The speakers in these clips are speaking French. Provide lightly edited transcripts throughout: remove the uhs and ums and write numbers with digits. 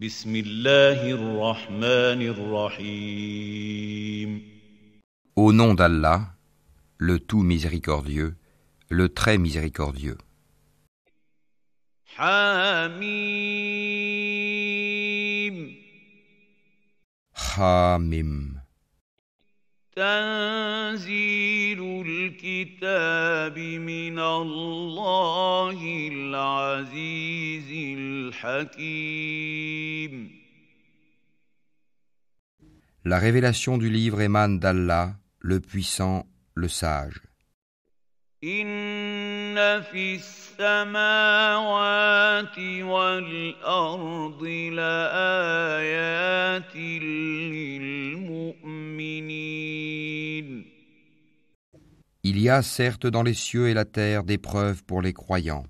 بسم الله الرحمن الرحيم. Au nom d'Allah, le tout miséricordieux, le très miséricordieux. حميم Hamim. تنزيل الكتاب من الله العزيز الحكيم. La révélation du livre émane d'Allah, le puissant, le sage. إن في السماوات والأرض لآيات للمؤمنين. Il y a certes dans les cieux et la terre des preuves pour les croyants.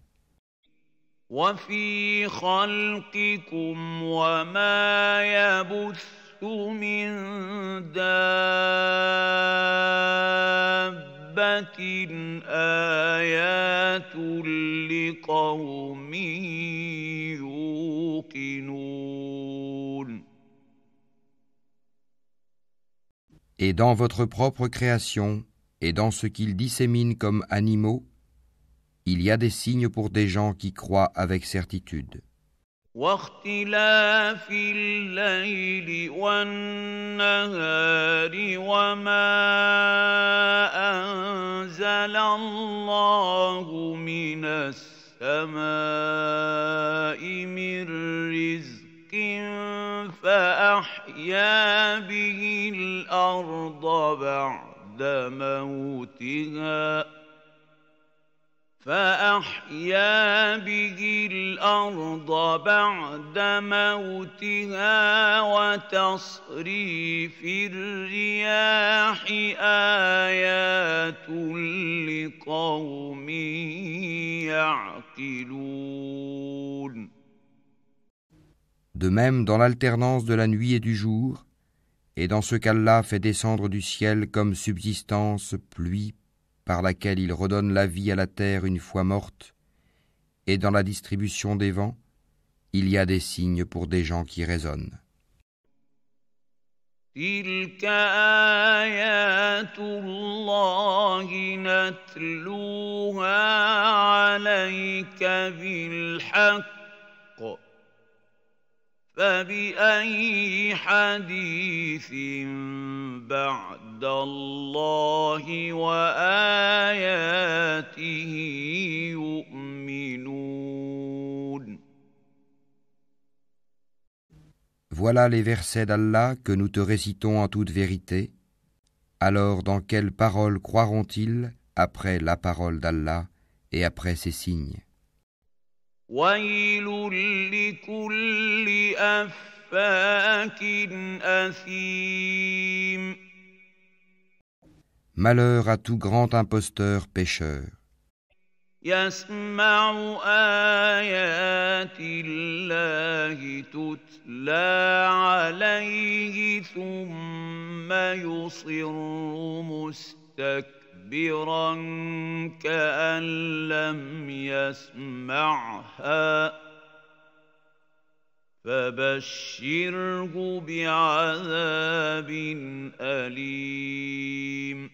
وفي خلقكم وما يبث من دابة آيات لقوم يوقنون. Et dans votre propre création, et dans ce qu'ils disséminent comme animaux, il y a des signes pour des gens qui croient avec certitude. واختلاف الليل والنهار وما أنزل الله من السماء من رزق فأحيا به الأرض بعد موتها وتصريف الرياح آيات لقوم يعقلون. De même dans l'alternance de la nuit et du jour, et dans ce qu'Allah fait descendre du ciel comme subsistance pluie par laquelle il redonne la vie à la terre une fois morte, et dans la distribution des vents, il y a des signes pour des gens qui raisonnent. تلك آيات الله نتلوها عليك بالحق فبأي حديث بعد الله وآياته يؤمنون. Voilà les versets d'Allah que nous te récitons en toute vérité. Alors dans quelle parole croiront-ils après la parole d'Allah et après ses signes? ويل لكل أفاك أثيم. Malheur à tout grand imposteur pécheur, يسمع آيات الله تتلى عليه ثم يصر مستكبرا كأن لم يسمعها فبشره بعذاب أليم.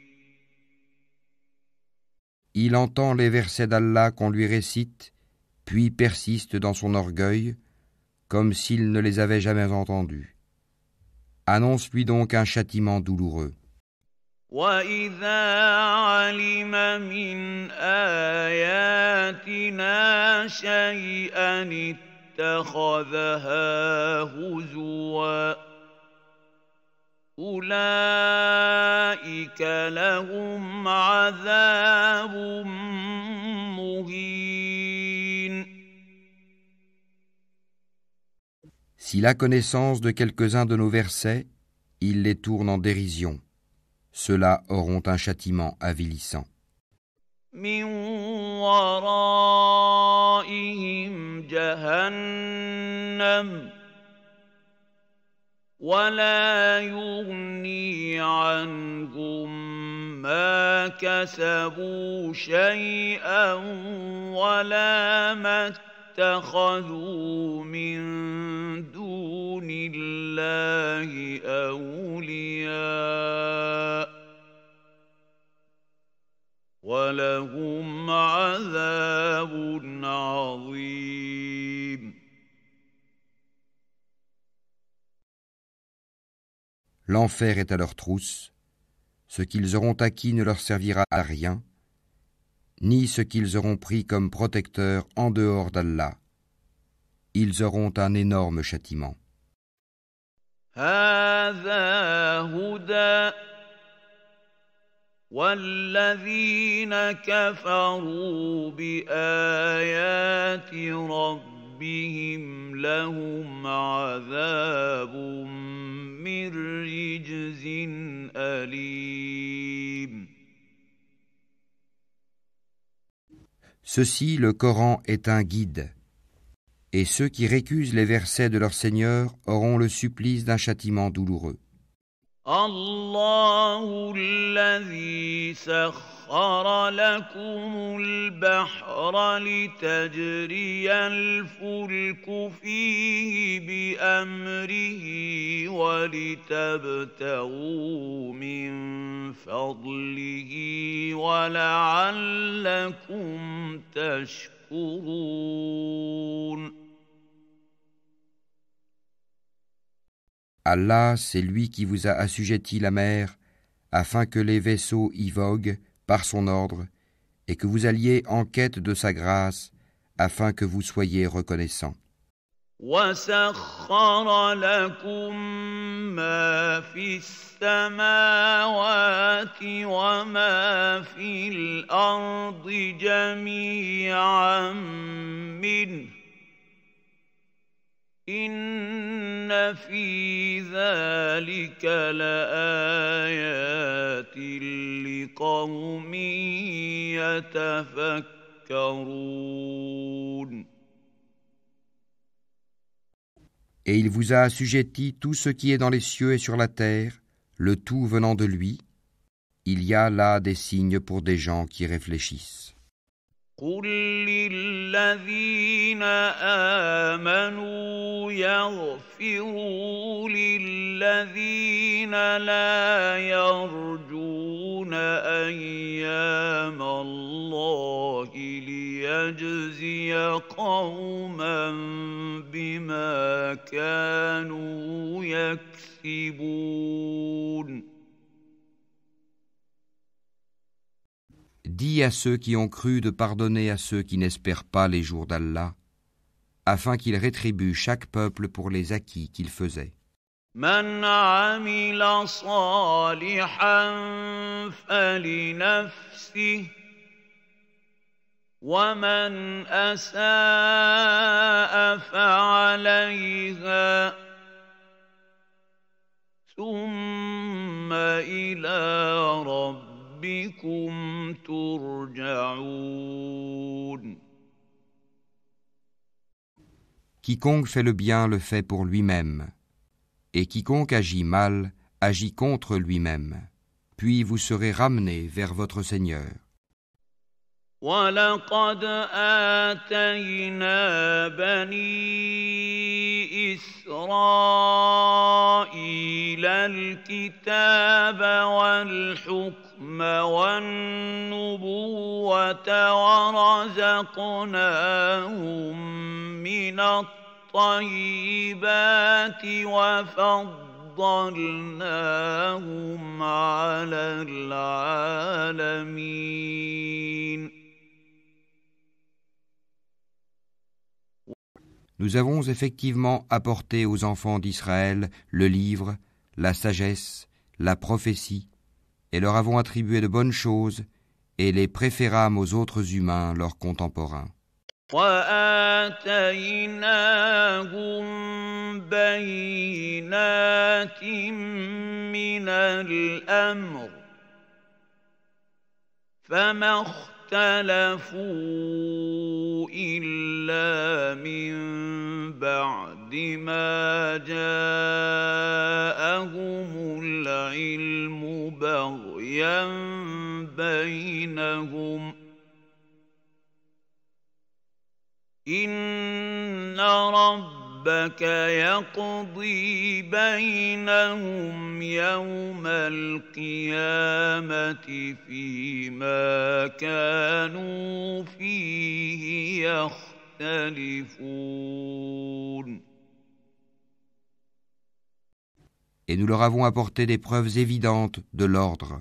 il entend les versets d'Allah qu'on lui récite, puis persiste dans son orgueil, comme s'il ne les avait jamais entendus. Annonce-lui donc un châtiment douloureux. وَإِذَا عَلِمَ مِنْ آيَاتِنَا شَيْئًا اتَّخَذَهَا هُزُوًا أُولَئِكَ لَهُمْ عَذَابٌ مُهِينٌ. S'il a connaissance de quelques-uns de nos versets, il les tourne en dérision. Ceux-là auront un châtiment avilissant. مِنْ وَرَائِهِمْ جَهَنَّمُ وَلَا يُغْنِي عَنْهُمْ مَا كَسَبُوا شَيْئًا وَلَا مَا اتَّخَذُوا مِنْ دُونِ الله أولياء ولهم عذاب عظيم. L'enfer est à leur trousse, ce qu'ils auront acquis ne leur servira à rien, ni ce qu'ils auront pris comme protecteur en dehors d'Allah. Ils auront un énorme châtiment. هذا هدى والذين كفروا بآيات ربهم لهم عذاب من رجز أليم. Ceci, le Coran, est un guide, et ceux qui récusent les versets de leur Seigneur auront le supplice d'un châtiment douloureux. الله الذي سخر لكم البحر لتجري الفلك فيه بأمره ولتبتغوا من فضله ولعلكم تشكرون. Allah, c'est lui qui vous a assujetti la mer, afin que les vaisseaux y voguent par son ordre, et que vous alliez en quête de sa grâce, afin que vous soyez reconnaissants. وسخر لكم ما في السماوات وما في الأرض جميعا منه إن في ذلك لآيات لقوم يتفكرون. Et il vous a assujetti tout ce qui est dans les cieux et sur la terre, le tout venant de lui. Il y a là des signes pour des gens qui réfléchissent. قل للذين آمنوا يغفروا للذين لا يرجون أيام الله ليجزي قوما بما كانوا يكسبون. Dis à ceux qui ont cru de pardonner à ceux qui n'espèrent pas les jours d'Allah, afin qu'il rétribue chaque peuple pour les acquis qu'il faisait. من عمل صالحا فلنفسه ومن أساء فعليها ثم إلى ربكم ترجعون. Quiconque fait le bien le fait pour lui-même, et quiconque agit mal agit contre lui-même. Puis vous serez ramenés vers votre Seigneur. وَلَقَدْ آتَيْنَا بَنِي إِسْرَائِيلَ الْكِتَابَ وَالْحُكْمَ وَالنُّبُوَّةَ وَرَزَقْنَاهُم مِّنَ الطَّيِّبَاتِ وَفَضَّلْنَاهُمْ عَلَى الْعَالَمِينَ. Nous avons effectivement apporté aux enfants d'Israël le livre, la sagesse, la prophétie, et leur avons attribué de bonnes choses, et les préférâmes aux autres humains, leurs contemporains. وَآتَيْنَاهُمْ بَيِّنَاتٍ مِّنَ الْأَمْرِ فَمَا اخْتَلَفُوا إِلَّا مِن بَعْدِ مَا جَاءَهُمُ الْعِلْمُ بَغْيًا بَيْنَهُمْ ۚ إِنَّ رَبَّكَ ربك يقضي بينهم يوم القيامة فيما كانوا فيه يختلفون. Et nous leur avons apporté des preuves évidentes de l'ordre.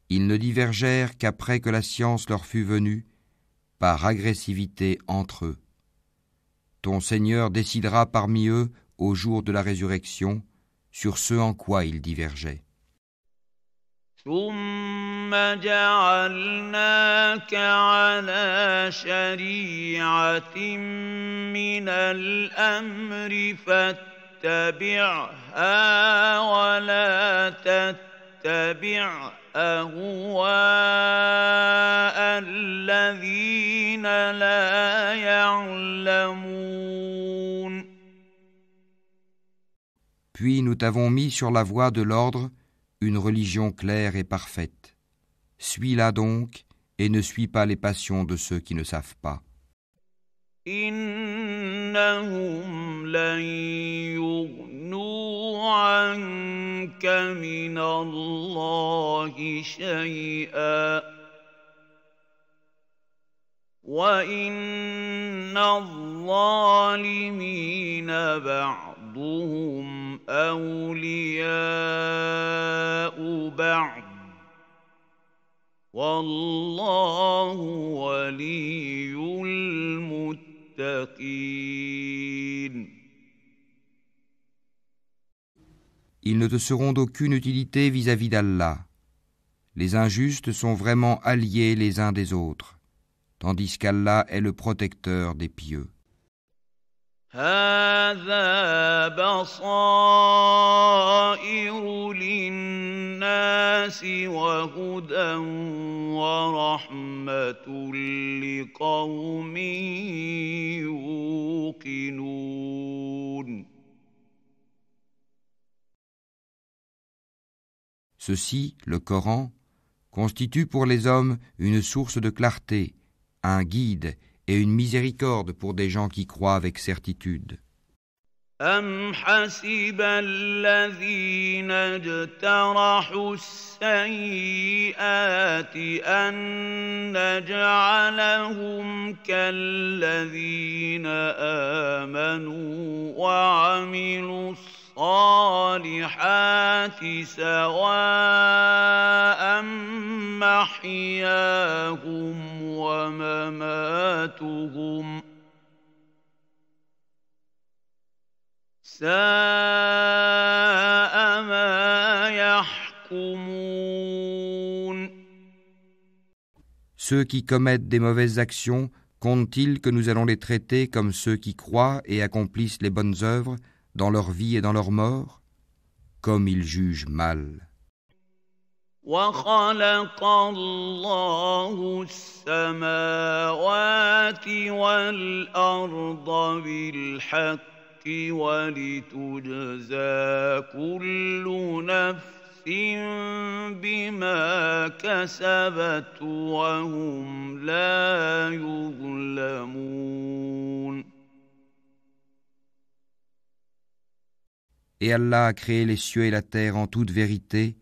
Ils ne divergèrent qu'après que la science leur fut venue, par agressivité entre eux. Ton Seigneur décidera parmi eux, au jour de la résurrection, sur ce en quoi ils divergeaient. ثم جعلناك على شريعة من الأمر فاتبعها ولا تتبع أهواء الذين لا يعلمون. Puis nous t'avons mis sur la voie de l'ordre une religion claire et parfaite. Suis-la donc et ne suis pas les passions de ceux qui ne savent pas. إنهم لن يغنوا عنك من الله شيئا وإن الظالمين بعضهم أولياء بعض والله ولي المتقين. Ils ne te seront d'aucune utilité vis-à-vis d'Allah. Les injustes sont vraiment alliés les uns des autres, tandis qu'Allah est le protecteur des pieux. هذا بصائر للناس وهدى ورحمة لقوم يوقنون. Ceci, le Coran, constitue pour les hommes une source de clarté, un guide et une miséricorde pour des gens qui croient avec certitude. أم حسب الذين اجترحوا السيئات أن نجعلهم كالذين آمنوا وعملوا الصالحات سواء محياهم ومماتهم ساء ما يحكمون. Ceux qui commettent des mauvaises actions, comptent-ils que nous allons les traiter comme ceux qui croient et accomplissent les bonnes œuvres dans leur vie et dans leur mort, comme ils jugent mal. وخلق الله السماوات والأرض بالحق ولتجزى كل نفس بما كسبت وهم لا يظلمون. Et Allah a créé les cieux et la terre en toute vérité,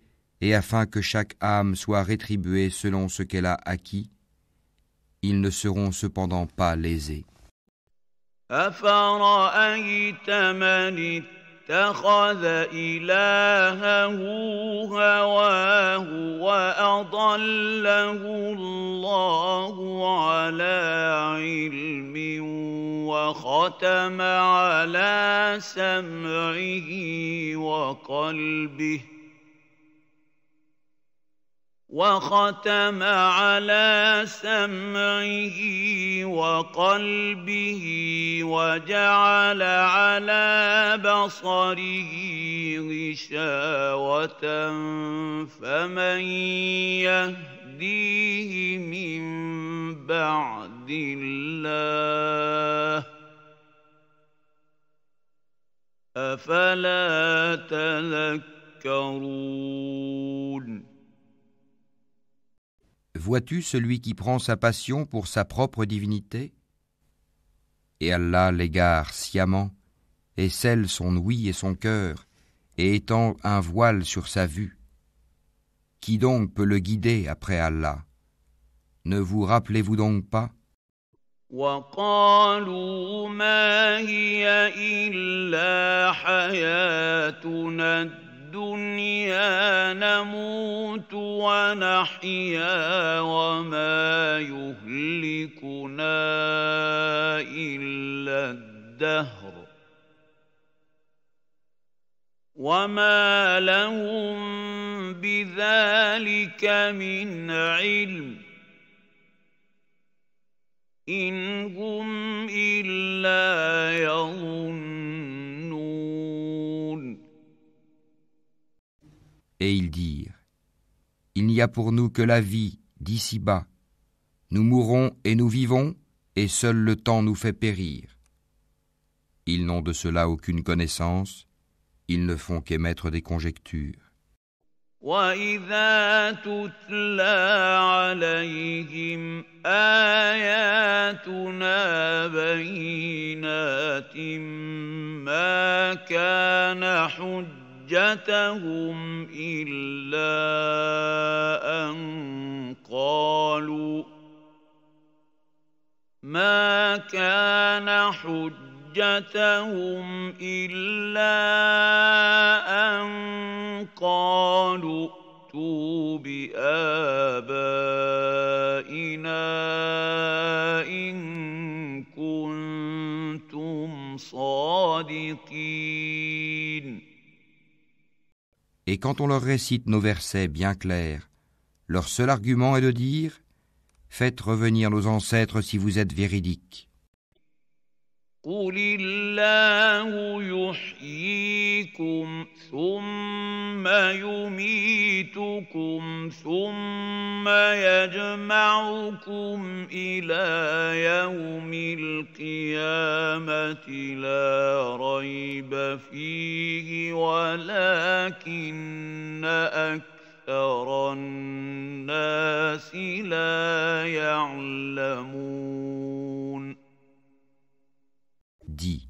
et afin que chaque âme soit rétribuée selon ce qu'elle a acquis, ils ne seront cependant pas lésés. أفرأيت من اتخذ إلهه هواه وأضله الله على علم وختم على سمعه وقلبه وجعل على بصره غشاوة فمن يهديه من بعد الله أفلا تذكرون. Vois-tu celui qui prend sa passion pour sa propre divinité ? Et Allah l'égare sciemment, et scelle son ouïe et son cœur, et étend un voile sur sa vue. Qui donc peut le guider après Allah? Ne vous rappelez-vous donc pas? وقالوا ما هي إلا حياتنا الدنيا نموت ونحيا وما يهلكنا إلا الدهر وما لهم بذلك من علم إن هم إلا يظنون. Et ils dirent, il n'y a pour nous que la vie d'ici-bas. Nous mourons et nous vivons, et seul le temps nous fait périr. Ils n'ont de cela aucune connaissance, ils ne font qu'émettre des conjectures. وَإِذَا تُتْلَى عَلَيْهِمْ آيَاتُنَا بَيِّنَاتٍ مَا كَانَ حُجَّتَهُمْ إِلَّا أَن قَالُوا ائْتُوا بِآبَائِنَا إِن كُنتُمْ صَادِقِينَ. Et quand on leur récite nos versets bien clairs, leur seul argument est de dire « Faites revenir nos ancêtres si vous êtes véridiques. » قُلِ اللَّهُ يُحْيِيكُمْ ثُمَّ يُمِيتُكُمْ ثُمَّ يَجْمَعُكُمْ إِلَى يَوْمِ الْقِيَامَةِ لَا رَيْبَ فِيهِ وَلَكِنَّ أَكْثَرَ النَّاسِ لَا يَعْلَمُونَ. Dis,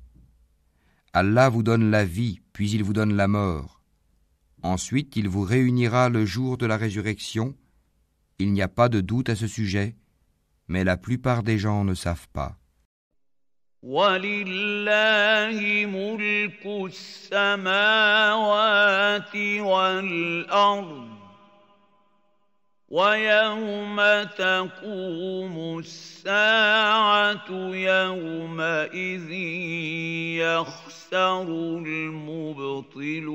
Allah vous donne la vie, puis il vous donne la mort. Ensuite, il vous réunira le jour de la résurrection. Il n'y a pas de doute à ce sujet, mais la plupart des gens ne savent pas. وَلِلَّهِ مُلْكُ السَّمَاوَاتِ وَالْأَرْضِ وَيَوْمَ تَقُومُ السَّاعَةُ يَوْمَئِذٍ يَخْسَرُ الْمُبْطِلُونَ.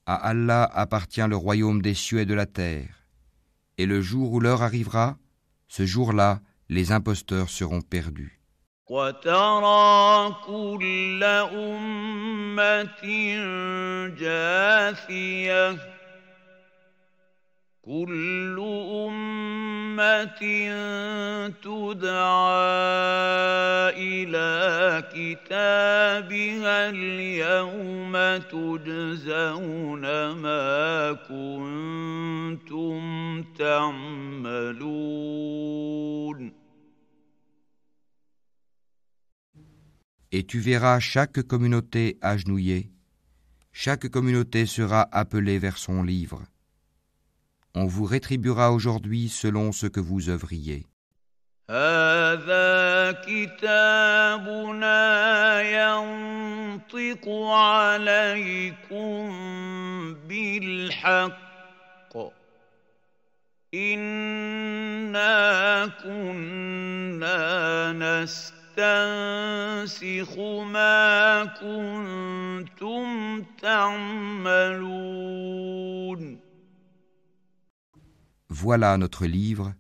À Allah appartient le royaume des cieux et de la terre. Et le jour où l'heure arrivera, ce jour-là, les imposteurs seront perdus. وَتَرَىٰ كُلَّ أُمَّةٍ جَاثِيَةً كُلُّ أُمَّةٍ تُدْعَىٰ إِلَىٰ كِتَابِهَا الْيَوْمَ تُجْزَوْنَ مَا كُنتُمْ تَعْمَلُونَ. Et tu verras chaque communauté agenouillée, chaque communauté sera appelée vers son livre. On vous rétribuera aujourd'hui selon ce que vous œuvriez. هَٰذَا كِتَابُنَا يَنطِقُ عَلَيْكُم بِالْحَقِّ إِنَّا كُنَّا نَسْتَنسِخُ مَا كُنتُمْ تَعْمَلُونَ. Voilà notre livre,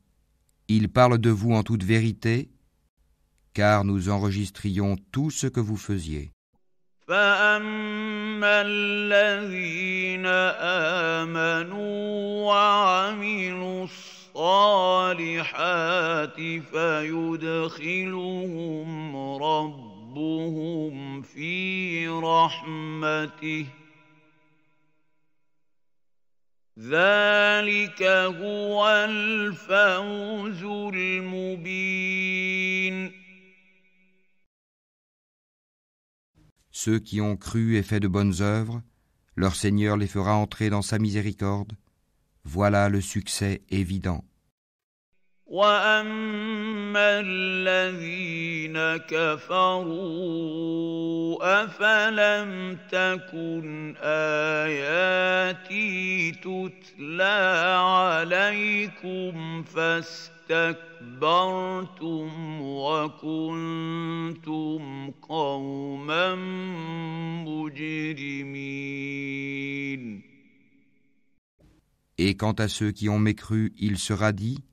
il parle de vous en toute vérité, car nous enregistrions tout ce que vous faisiez. فَأَمَّا الَّذِينَ آمَنُوا وَعَمِلُوا الصَّالِحَاتِ فَيُدْخِلُهُمْ رَبُّهُمْ فِي رَحْمَتِهِ ذلك هو الفوز المبين. Ceux qui ont cru et fait de bonnes œuvres, leur Seigneur les fera entrer dans sa miséricorde. Voilà le succès évident. وأما الذين كفروا أفلم تكن آياتي تتلى عليكم فاستكبرتم وكنتم قوما مجرمين. Et quant à ceux qui ont mécru, il sera dit: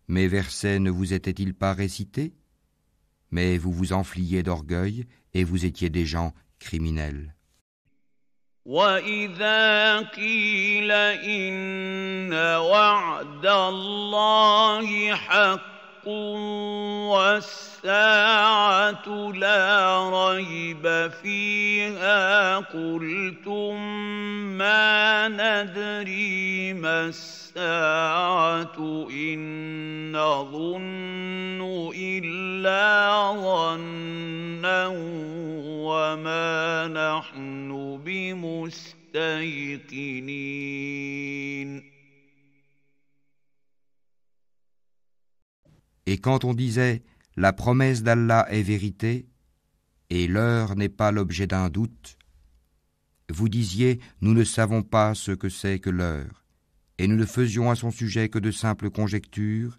Mes versets ne vous étaient-ils pas récités? Mais vous vous enfliez d'orgueil et vous étiez des gens criminels. وَإِذَا قِيلَ إِنَّ وَعْدَ اللَّهِ حَقٌّ وَالسَّاعَةُ لَا رَيْبَ فِيهَا قُلْتُم مَّا نَدْرِي مَا السَّاعَةُ إِن نَّظُنُّ إِلَّا ظَنًّا وَمَا نَحْنُ بِمُسْتَيْقِنِينَ. Et quand on disait « La promesse d'Allah est vérité » et « L'heure n'est pas l'objet d'un doute », vous disiez « Nous ne savons pas ce que c'est que l'heure, et nous ne faisions à son sujet que de simples conjectures,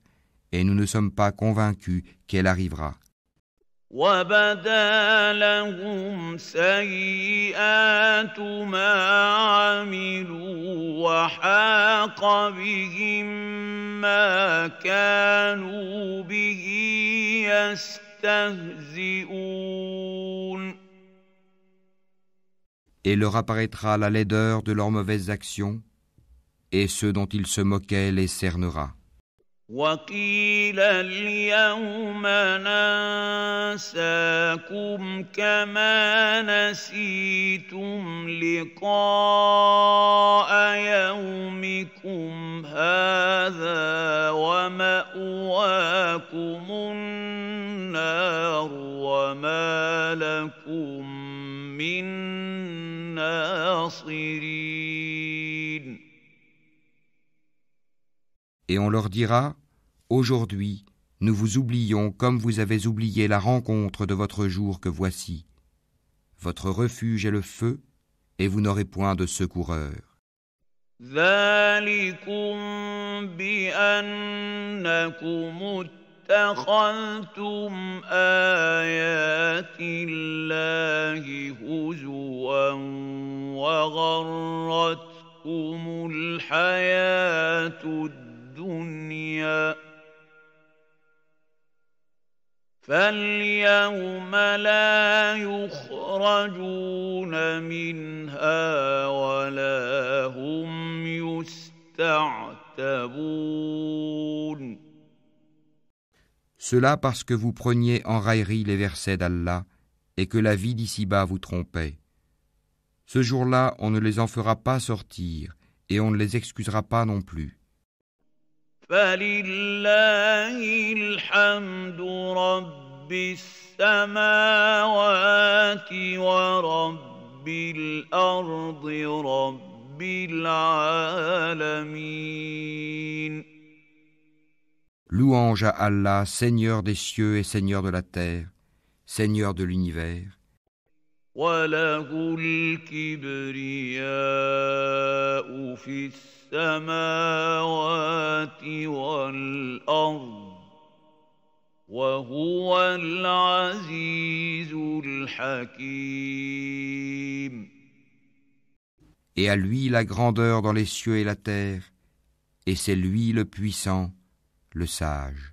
et nous ne sommes pas convaincus qu'elle arrivera. » وَبَدَا لَهُمْ سَيِّئَاتُ مَا عَمِلُوا وَحَاقَ بِهِم مَّا كَانُوا بِهِ يَسْتَهْزِئُونَ. Et leur apparaîtra la laideur de leurs mauvaises actions, et ceux dont ils se moquaient les cernera. وَقِيلَ الْيَوْمَ نَنسَاكُمْ كَمَا نَسِيتُمْ لِقَاءَ يَوْمِكُمْ هَٰذَا وَمَأْوَاكُمُ النَّارُ وَمَا لَكُم مِّن نَّاصِرِينَ. Et on leur dira: Aujourd'hui, nous vous oublions comme vous avez oublié la rencontre de votre jour que voici. Votre refuge est le feu, et vous n'aurez point de secoureur. ذَٰلِكُم بِأَنَّكُمُ اتَّخَذْتُمْ آيَاتِ اللَّهِ هُزُوًا وَغَرَّتْكُمُ الْحَيَاةُ الدُّنْيَا فَالْيَوْمَ لَا يُخْرَجُونَ مِنْهَا وَلَا هُمْ يُسْتَعْتَبُونَ. Cela parce que vous preniez en raillerie les versets d'Allah et que la vie d'ici-bas vous trompait. Ce jour-là, on ne les en fera pas sortir et on ne les excusera pas non plus. فَلِلَّهِ الْحَمْدُ رَبِّ السَّمَاوَاتِ وَرَبِّ الْأَرْضِ رَبِّ الْعَالَمِينَ. Louange à Allah, Seigneur des cieux et Seigneur de la terre, Seigneur de l'univers. وَلَهُ الْكِبْرِيَاءُ فِي السَّمَاوَاتِ وَالْأَرْضِ وَهُوَ الْعَزِيزُ الْحَكِيمُ. Et à lui la grandeur dans les cieux et la terre, et c'est lui le puissant, le sage.